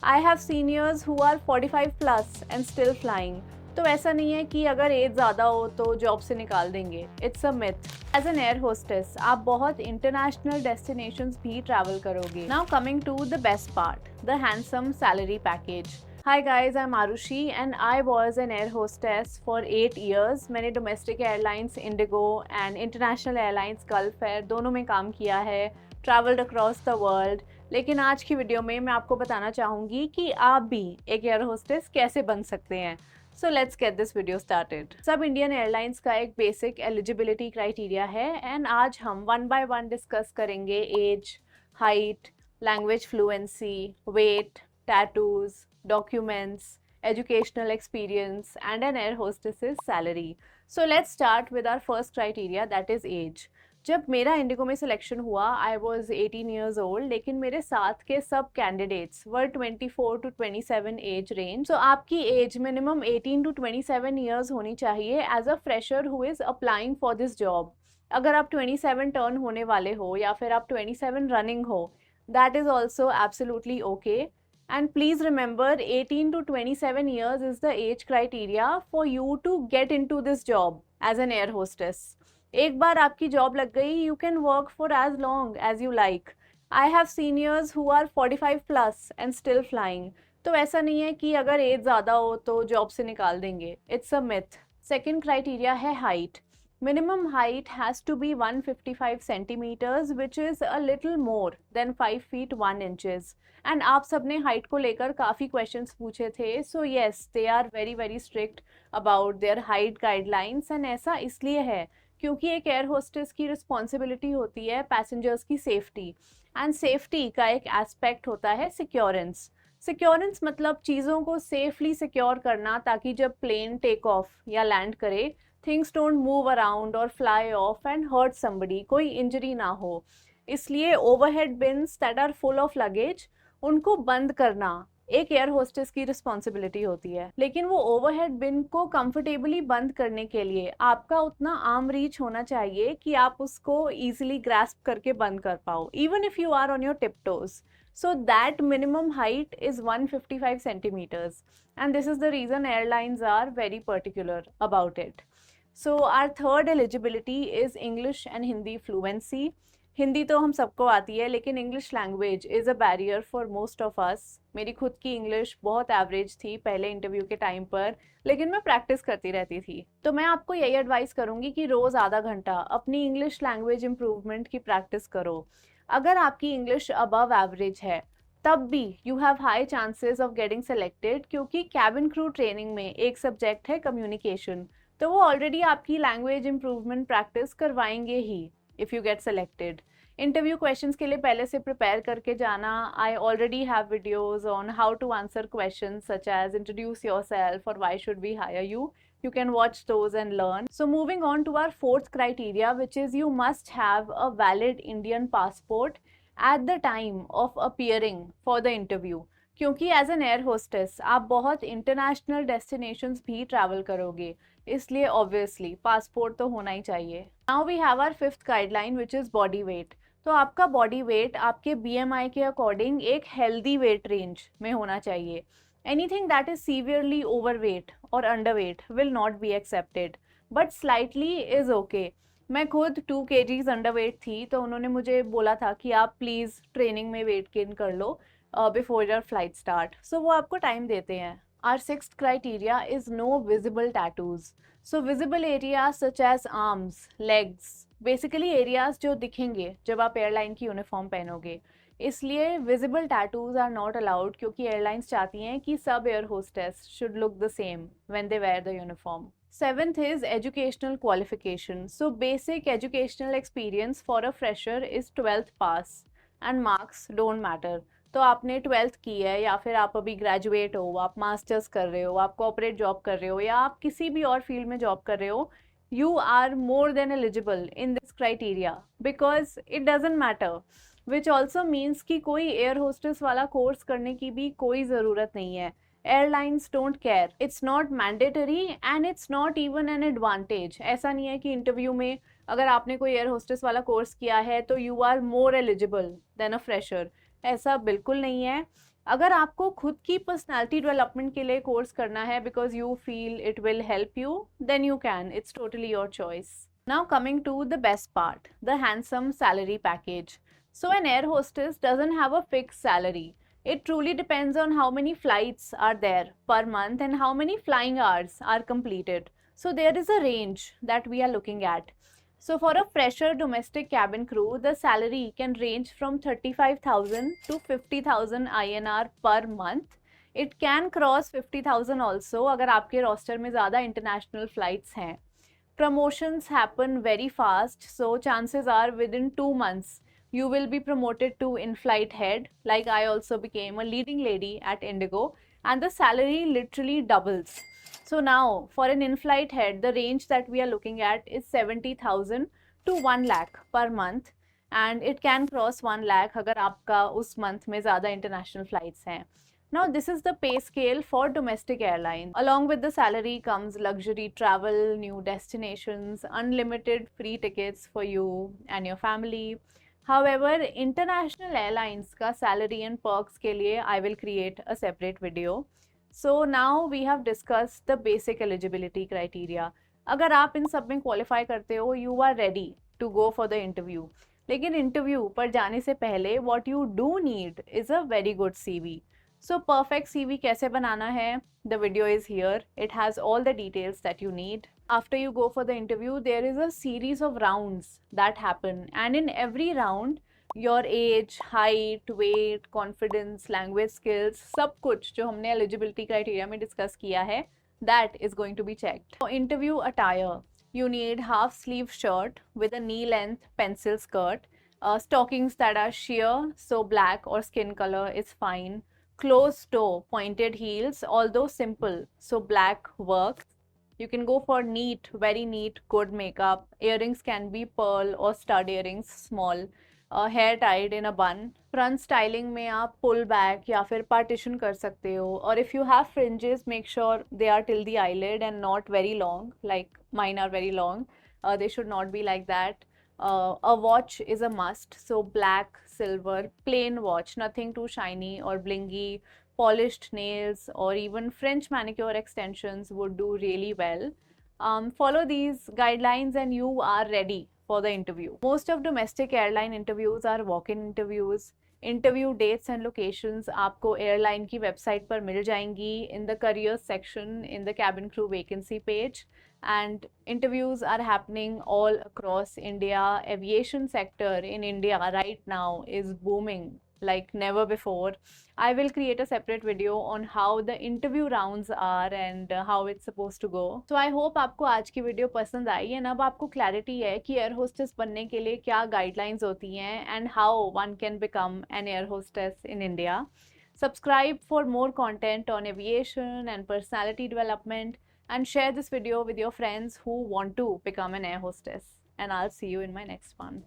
I have seniors who are 45 plus and still flying. तो ऐसा नहीं है कि अगर एज ज़्यादा हो तो जॉब से निकाल देंगे। It's a myth. As an air hostess आप बहुत इंटरनेशनल डेस्टिनेशंस भी ट्रैवल करोगे। Now coming to the best part, the handsome salary package. Hi guys, I'm Arushi and I was an air hostess for 8 years. मैंने domestic airlines Indigo and international airlines gulf air दोनों में काम किया है, travelled across the world. लेकिन आज की video में मैं आपको बताना चाहूँगी कि आप भी एक एयर होस्टेस कैसे बन सकते हैं। So let's get this video started. सब इंडियन एयरलाइंस का एक बेसिक एलिजिबिलिटी क्राइटेरिया है एंड आज हम वन बाय वन डिस्कस करेंगे age, height, language fluency, weight, tattoos, documents, educational experience, and an air hostess's salary. So let's start with our first criteria, that is age. जब मेरा Indigo में selection हुआ I was 18 years old, लेकिन मेरे साथ के सब candidates were 24 to 27 age range. So आपकी एज मिनिमम 18 to 27 ईयर्स होनी चाहिए as a fresher who is applying for this job. अगर आप 27 टर्न होने वाले हो या फिर आप 27 रनिंग हो, that is also absolutely okay. And please remember, 18 to 27 years is the age criteria for you to get into this job as an air hostess. एक बार आपकी जॉब लग गई, you can work for as long as you like. I have seniors who are 45 plus and still flying. तो ऐसा नहीं है कि अगर एज ज़्यादा हो तो जॉब से निकाल देंगे। It's a myth. Second criteria है height. Minimum height has to be 155 centimeters, which is a little more than 5 feet 1 inches. And आप सबने हाइट को लेकर काफ़ी क्वेश्चंस पूछे थे। So yes, they are very very strict about their height guidelines and ऐसा इसलिए है क्योंकि एक एयर होस्टेस की रिस्पॉन्सिबिलिटी होती है पैसेंजर्स की सेफ्टी, एंड सेफ्टी का एक एस्पेक्ट होता है सिक्योरेंस। सिक्योरेंस मतलब चीज़ों को सेफली सिक्योर करना ताकि जब प्लेन टेक ऑफ या लैंड करे, थिंग्स डोंट मूव अराउंड और fly off and hurt somebody, कोई इंजरी ना हो। इसलिए overhead bins that are full of luggage, उनको बंद करना एक एयर होस्टेस की रिस्पॉन्सिबिलिटी होती है। लेकिन वो ओवरहेड बिन को कंफर्टेबली बंद करने के लिए आपका उतना आर्म रीच होना चाहिए कि आप उसको इजीली ग्रास्प करके बंद कर पाओ, even if you are on your tiptoes. So that minimum height is 155 centimeters, and this is the reason airlines are very particular about it. So our third eligibility is English and Hindi fluency. Hindi तो हम सबको आती है, लेकिन English language is a barrier for most of us. मेरी खुद की English बहुत एवरेज थी पहले इंटरव्यू के टाइम पर, लेकिन मैं प्रैक्टिस करती रहती थी। तो मैं आपको यही एडवाइस करूँगी कि रोज़ आधा घंटा अपनी इंग्लिश लैंग्वेज इम्प्रूवमेंट की प्रैक्टिस करो। अगर आपकी इंग्लिश अबव एवरेज है तब भी you have high chances of getting selected, क्योंकि कैबिन क्रू ट्रेनिंग में एक सब्जेक्ट है कम्युनिकेशन, तो वो ऑलरेडी आपकी लैंग्वेज इम्प्रूवमेंट प्रैक्टिस करवाएंगे ही if you get selected. Interview questions के लिए पहले से प्रिपेयर करके जाना। I already have videos on how to answer questions such as introduce yourself और why should we hire you. You can watch those and learn. So moving on to our fourth criteria, which is you must have a valid Indian passport at the time of appearing for the interview. क्योंकि as an air hostess आप बहुत international destinations भी travel करोगे, इसलिए obviously passport तो होना ही चाहिए। Now we have our fifth guideline which is body weight. तो आपका बॉडी वेट आपके BMI के अकॉर्डिंग एक हेल्दी वेट रेंज में होना चाहिए। Anything that is severely overweight or underweight will not be accepted, but slightly is okay. मैं खुद 2 kgs अंडरवेट थी, तो उन्होंने मुझे बोला था कि आप प्लीज़ ट्रेनिंग में वेट गेन कर लो बिफोर योर फ्लाइट स्टार्ट। सो वो आपको टाइम देते हैं। Our sixth criteria is no visible tattoos. So visible areas such as arms, legs, basically areas जो दिखेंगे जब आप एयरलाइन की यूनिफॉर्म पहनोगे, इसलिए visible tattoos are not allowed, क्योंकि एयरलाइंस चाहती हैं कि सब air hostess should look the same when they wear the uniform. Seventh is educational qualification. So basic educational experience for a fresher is 12th pass and marks don't matter. तो आपने 12th की है या फिर आप अभी ग्रेजुएट हो, आप मास्टर्स कर रहे हो, आप कॉर्पोरेट जॉब कर रहे हो या आप किसी भी और फील्ड में जॉब कर रहे हो, you are more than eligible in this criteria because it doesn't matter, which also means कि कोई एयर होस्टेस वाला कोर्स करने की भी कोई ज़रूरत नहीं है। Airlines don't care, it's not mandatory and it's not even an advantage. ऐसा नहीं है कि इंटरव्यू में अगर आपने कोई एयर होस्टेस वाला कोर्स किया है तो you are more eligible than a fresher, ऐसा बिल्कुल नहीं है। अगर आपको खुद की पर्सनालिटी डेवलपमेंट के लिए कोर्स करना है because you feel it will help you, then you can. It's totally your choice. Now coming to the best part, the handsome salary package. So an air hostess doesn't have a fixed salary. It truly depends on how many flights are there per month and how many flying hours are completed. So there is a range that we are looking at. So for a fresher domestic cabin crew, the salary can range from 35,000 to 50,000 INR per month. It can cross 50,000 also अगर आपके roster में ज़्यादा international flights हैं. Promotions happen very fast, so chances are within 2 months you will be promoted to in-flight head. Like I also became a leading lady at Indigo, and the salary literally doubles. So now for an in-flight head, the range that we are looking at is 70,000 to 1 lakh per month, and it can cross 1 lakh अगर आपका उस month में ज़्यादा international flights हैं. Now this is the pay scale for domestic airlines. Along with the salary comes luxury travel, new destinations, unlimited free tickets for you and your family. However, international airlines का salary and perks के लिए I will create a separate video. So now we have discussed the basic eligibility criteria. अगर आप इन सब में qualify करते हो, you are ready to go for the interview. लेकिन interview पर जाने से पहले what you do need is a very good CV. So perfect CV कैसे बनाना है? The video is here. It has all the details that you need. After you go for the interview, there is a series of rounds that happen, and in every round your age, height, weight, confidence, language skills, सब कुछ जो हमने eligibility criteria में discuss किया है, that is going to be checked. For interview attire, you need half sleeve shirt with a knee length pencil skirt, stockings that are sheer, so black or skin color is fine, closed toe pointed heels, although simple, so black works. You can go for neat, very neat, good makeup. Earrings can be pearl or stud earrings, small. Hair tied in a bun. Front styling में आप pull back या फिर partition कर सकते हो. Or if you have fringes, make sure they are till the eyelid and not very long, like mine are very long. They should not be like that. A watch is a must, so black, silver, plain watch, nothing too shiny or blingy. Polished nails or even French manicure extensions would do really well. Follow these guidelines and you are ready for the interview. Most of domestic airline interviews are walk-in interviews. Interview dates and locations आपको airline की website पर मिल जाएंगी in the careers section in the cabin crew vacancy page. And interviews are happening all across India. Aviation sector in India right now is booming like never before. I will create a separate video on how the interview rounds are and how it's supposed to go. So I hope आपको आज की video पसंद आई and अब आपको clarity है कि air hostess बनने के लिए क्या गाइडलाइंस होती हैं and how one can become an air hostess in India. Subscribe for more content on aviation and personality development, and share this video with your friends who want to become an air hostess. And I'll see you in my next one.